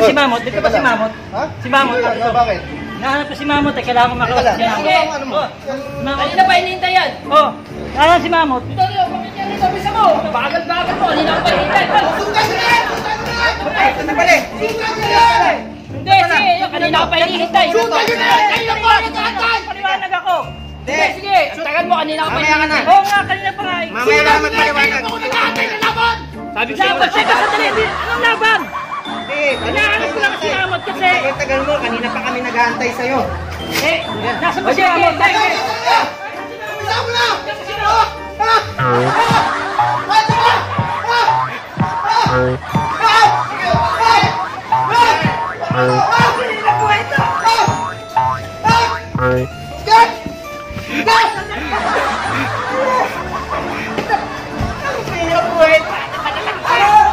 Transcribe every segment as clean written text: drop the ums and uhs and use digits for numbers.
Nasaan si Mamot? Dito ba si Mamot? Ha? Si Mamot. Bakit? Nahanap ko si Mamot eh. Kailangan ko makausap si Mamot. Ano mo? Kanina pa hinihintay yan. Oh, nasaan si Mamot? Ito, bakit yan rin sa mo? Bagal-bagal mo. Kanina pa hinihintay. Ano pala? Hindi, sige. Kanina pa hinihintay. Kanina pa! Paliwanag ako. Sige, sige. Tagal mo. Kanina pa hinihintay. Oo nga, kanina pa nga eh. Mamaya na naman paliwanag. Sabi ko laban, teka sandali. Anong laban? Eh, Hinahanap ko lang si Mamot kasi. tagal mo. Kanina pa kami nag-aantay sa'yo. Eh, nasa ba si Mamot?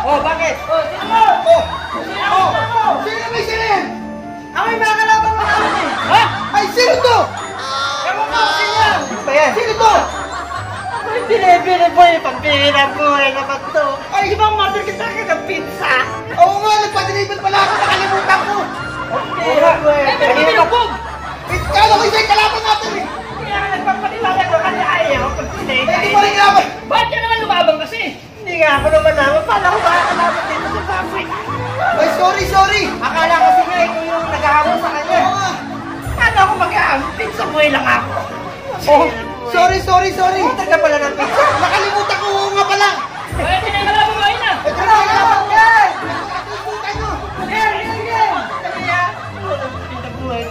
Oh, bakit? Sino may silin? Ako yung mga kalaban mo namin eh. Ha? Ay, sino to? Ewan ko, sino yan? Sino to? Binibili mo yung pagbihira buhay naman to. Ay, ibang mother kita ka ng pizza. Oo nga, nagpa-deliver pala ako, nakalimutan ko. Pira buhay. Eh, ba't hindi binubog? Kala ko isa'y kalaban natin eh. Kaya ka nagpapaliwanag ko kasi ayaw pag sinay. Hindi pa rin kalaban. Ba't yan naman lumabang kasi? Hindi nga ako naman naman. Paano ko makakalaman dito sa baboy? Ay, sorry. Akala kasi nga ikaw yung naghahamon sa kanya. Oo nga. Paano ako maghahamon? Pizza boy lang ako. Oh, sorry. Puta ka pala ng pizza. Nakalimutan ko nga pala. Ba't yan ang kalaban mo ayun na? Ito na yung kalaban ko. Nakalimutan nyo. Kaya, pizza buhay.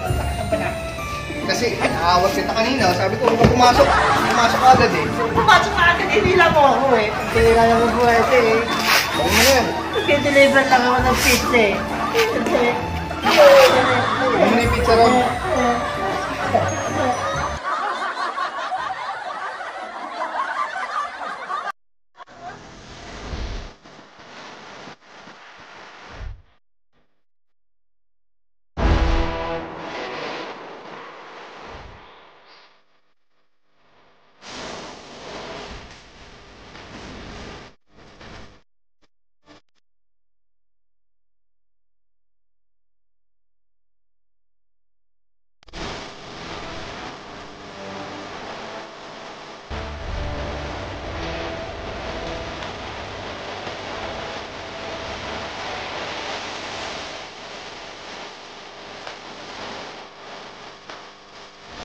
Kasi naawas kita kanina, sabi ko huwag ka pumasok. Pumasok agad eh. Pumasok ka agad, hindi lang mo ako eh. Hindi lang ako buhay eh. Huwag mo na yan. Nag-deliver lang ako ng pizza eh. Huwag mo na yung pizza ron.